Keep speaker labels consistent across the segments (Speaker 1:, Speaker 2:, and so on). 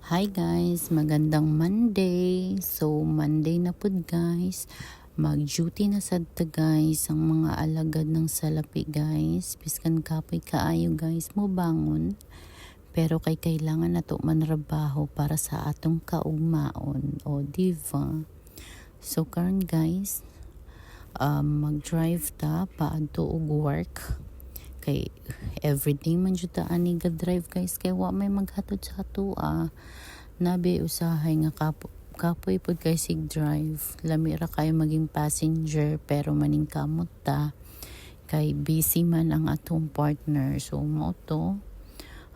Speaker 1: Hi guys, magandang Monday. So Monday na pud guys. Mag-duty na sad ta guys ang mga alagad ng salapi guys. Biskan kapoy kaayo guys mo bangon. Pero kailangan nato manrabaho para sa atong kaugmaon o diva. So karon guys, mag-drive ta paadto og work. Kay everyday man jud ta ani ga drive guys, kay wa may maghatod sa ato nabi usahay nga kapoy pod kay sig drive, lami ra kay maging passenger pero maning kamot ta kay busy man ang atong partner. So mao to,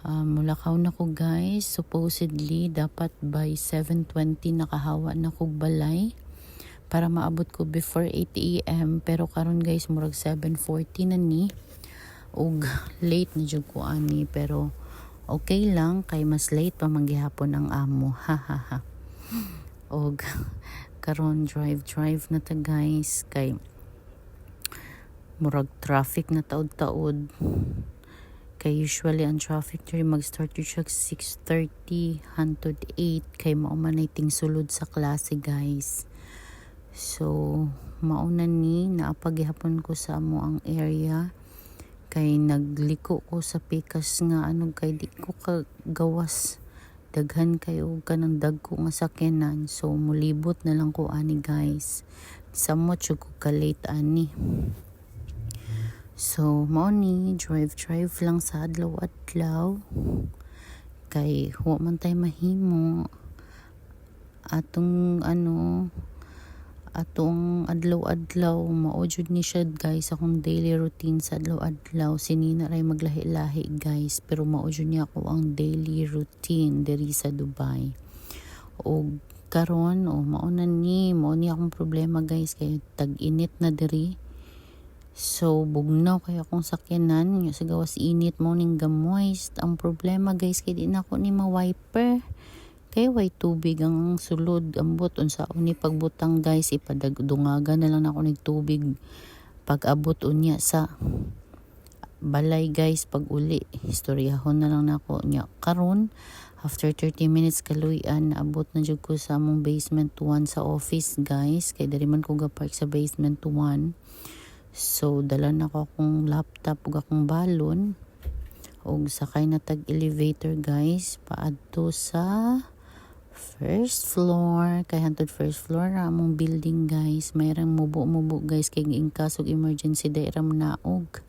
Speaker 1: mulakaw na ko guys, supposedly dapat by 7:20 nakahawa na ko balay para maabot ko before 8 AM, pero karon guys murag 7:40 na ni ug late na jud ko ani, pero okay lang kay mas late pa manggihapon ang amo, ha. Og karon drive na ta guys, kay murag traffic na taod kay usually ang traffic diri mag-start siya 6:30 hangtod 8 kay mao man ay tingsulod sa klase guys. So mauna ni naapagihapon ko sa amo ang area, kay nagliko ko sa pikas nga kay di ko kagawas daghan kayo kanang dagko nga sakyanan. So mulibot na lang ko ani guys, samot jud ko ka late ani. So mao ni drive lang sa adlaw kay wa man tay mahimo atong atong adlaw mao jud ni siya guys akong daily routine sa adlaw. Sinina ray maglahi-lahi guys, pero mao jud ni ako ang daily routine diri sa Dubai. O karon mao ni akong problema guys, kay tag-init na diri. So bugnaw kay akong sakyanan nya sa gawas init mo ning gamoist. Ang problema guys kay di na ako ni ma-wiper, kay way tubig ang sulod ambot unsaon ni pagbutang guys, ipadagdungagan na lang ako nig tubig pag abot unya sa balay guys. Pag uli istoryahon na lang nako nya. Karon after 30 minutes kaluyan naabot na jud ko sa among basement 1 sa office guys, kay diri man ko ga-park sa basement 1. So dala na ko akong laptop ug akong balon og sakay na tag elevator guys paadto sa first floor. Kay hantod first floor ra among building guys, mayroong mubo guys kay in case of emergency dayram naog.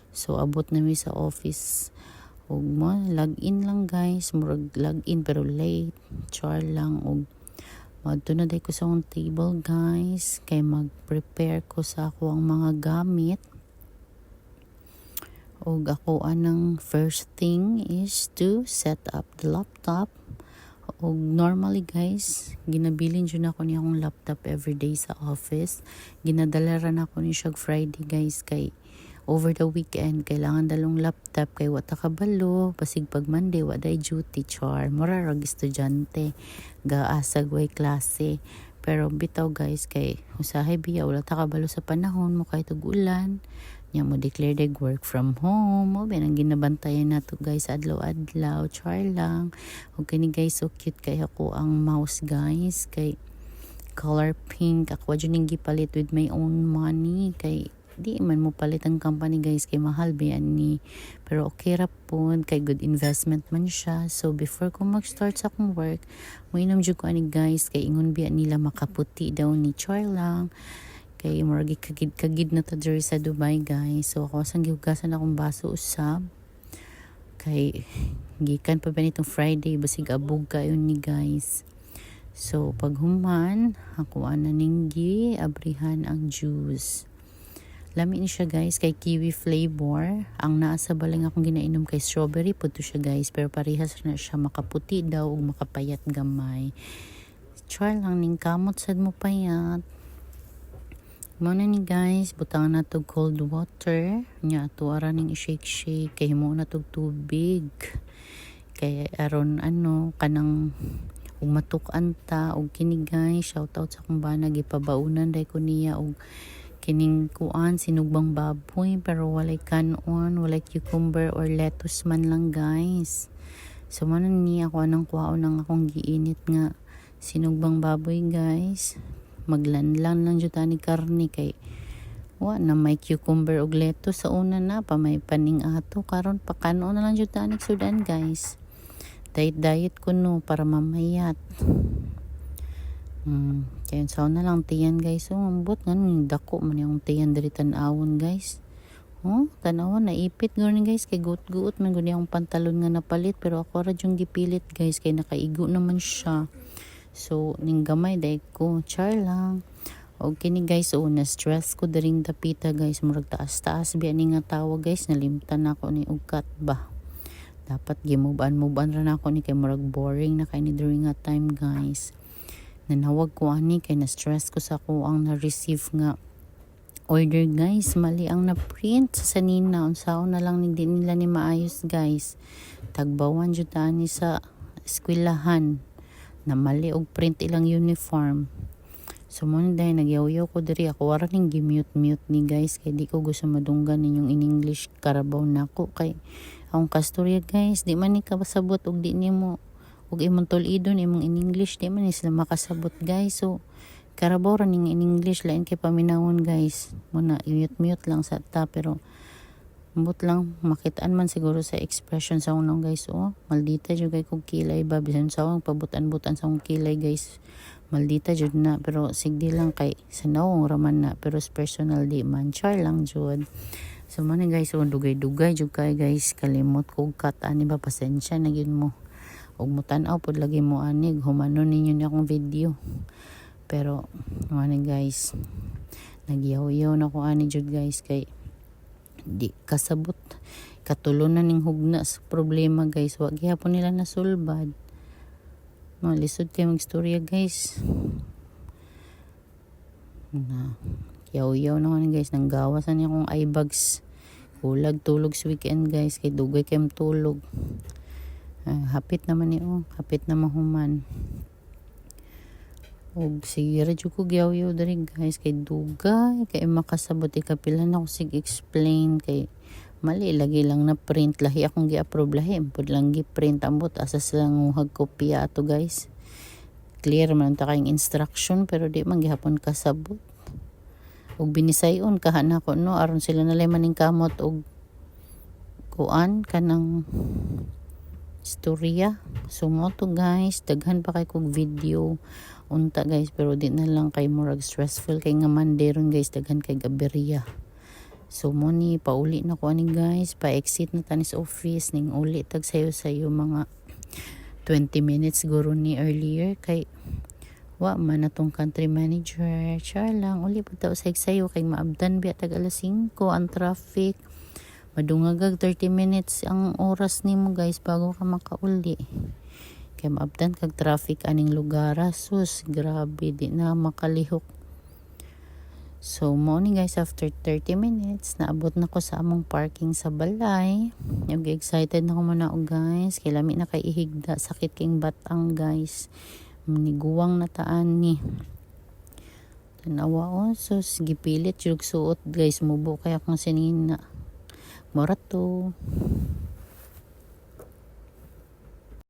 Speaker 1: So abot na mi sa office og mo log in lang guys, murag log in pero late char lang. Og madto na day ko sa akong table guys kay mag-prepare ko sa ako ang mga gamit. Og ako anang first thing is to set up the laptop. Og normally guys ginabilin jud ako ni akong laptop everyday sa office. Ginadala ra nako ni siya Friday guys, kay over the weekend kailangan dalong laptop kay wa ta kabalo basig pag Monday wa day duty char mura ra estudyante gaasag way klase. Pero bitaw guys kay usahay biya wala ta kabalo sa panahon mo kay tug-ulan nya mo declare the work from home. Mo ben ang ginabantayan nato guys adlaw char lang. Og kini guys so cute kay ako ang mouse guys, kay color pink ako jud ning gipalit with my own money, kay di man mo palit ang company guys kay mahal biyan ni, pero okay ra pud kay good investment man siya. So before ko mag-start sa akong work moinom jud ko ani guys kay ingon biya nila makaputi daw ni char lang, kay murag kagid na ta diri sa Dubai guys. So ako sang gihugasan akong baso usab kay gikan pa ba nitong Friday basig abog kayo ni guys. So pag human ako ana ning abrihan ang juice. Lami ni siya guys kay kiwi flavor. Ang naa sa baling akong ginainom kay strawberry po to siya guys, pero parehas na siya makaputi daw ug makapayat gamay. Char lang ning kamot sad mo payat. Muna ni guys, butang na to cold water. Nya to ara ning i-shake kay mo na to tubig. Kay aron kanang umatuk-an ta. Og kini guys, shout out sa akong bana, gipabaunan day ko niya og kining kuan sinugbang baboy pero walay kanon, walay cucumber or lettuce man lang guys. So manan ni ako anang kuhaon ng akong giinit nga sinugbang baboy guys. Maglanlan lang jud ani karne kay wa na may cucumber ug lettuce sa una na pa may paning ato karon pakano na lang jud ani sudan guys. Diet ko no para mamayat. Kaya sa na lang tiyan guys. So ambot nga dako man yung tiyan diri tan-awon guys. Oh, tanawon naipit gani guys kay guot-guot man guni ang pantalon nga napalit pero ako ra jung gipilit guys kay nakaigo naman siya. So ning gamay dai ko char lang. Og kini guys na stress ko diring dapita guys murag taas-taas biya ni nga tawo guys nalimtan ako ni ugkat ba. Dapat gimuban-muban ra nako ni kay murag boring na kay ni during nga time guys. Nanawag ko ani kay na stress ko sa ko ang na-receive nga order guys, mali ang na-print sa sanina. Unsaon na lang hindi nila ni maayos guys. Tagbawan jud ani sa eskwelahan na mali og print ilang uniform. So mo dahil nagyaw-yaw ko diri ako wala ning gi-mute ni guys kay di ko gusto madunggan ninyong in English karabaw nako kay akong kastorya guys di man ni kabasabot og di nimo og imong tulidon imong in English di man ni sila makasabot guys. So karabaw ra ning in English lain kay paminawon guys. Muna i-mute lang sa ta pero ambot lang makitaan man siguro sa expression sa unang guys. Oh, maldita jud kay kog kilay ba bisan sa akong pabutan-butan sa akong kilay guys. Maldita jud na pero sigdi lang kay sa nawong raman na pero personal di man char lang jud. So man guys dugay-dugay jud kay guys kalimot kog cut ani ba pasensya na gyud mo. Og mutan-aw pod lagi mo ani humanon ninyo ni akong video. Pero ano guys nagyaw-yaw na ko ani jud guys kay di kasabot katulunan ning hugna sa problema guys wa gyapon nila nasulbad. Lisod kay magstorya guys na yaw-yaw na ko guys nang gawasan niya akong eye bags kulag tulog sa weekend guys kay dugay kay tulog. Hapit naman ni hapit na mahuman. Og sige ra jud ko gyaw-yaw diri guys kay dugay kay makasabot ikapilan ako sig explain kay mali lagi lang na print lahi akong gi-approve lahi pud lang gi-print ambot asa silang nguhag kopya ato guys. Clear man ta kay instruction pero di man gihapon kasabot. Og binisayon kahan ako no aron sila nalay maning kamot og kuan kanang istorya. So mo to guys daghan pa kay kog video unta guys pero di na lang kay murag stressful kay nga Monday ron guys daghan kay gaberya. So mo ni pauli na ko ani guys pa exit na tanis office ning uli tag sayo mga 20 minutes siguro ni earlier kay wa man atong country manager char lang uli pud ta usay sayo kay maabdan biya tag alas 5 ang traffic madungagag 30 minutes ang oras nimo guys bago ka makauli. Kaya maabdan kag traffic aning lugar sus grabe di na makalihok. So morning guys after 30 minutes naabot na ko sa among parking sa balay. Yung excited na ko muna guys kay lami na kay ihigda sakit king batang guys niguwang nataan ni tanawa sus gipilit jud suot guys mubo kay akong sinina morato.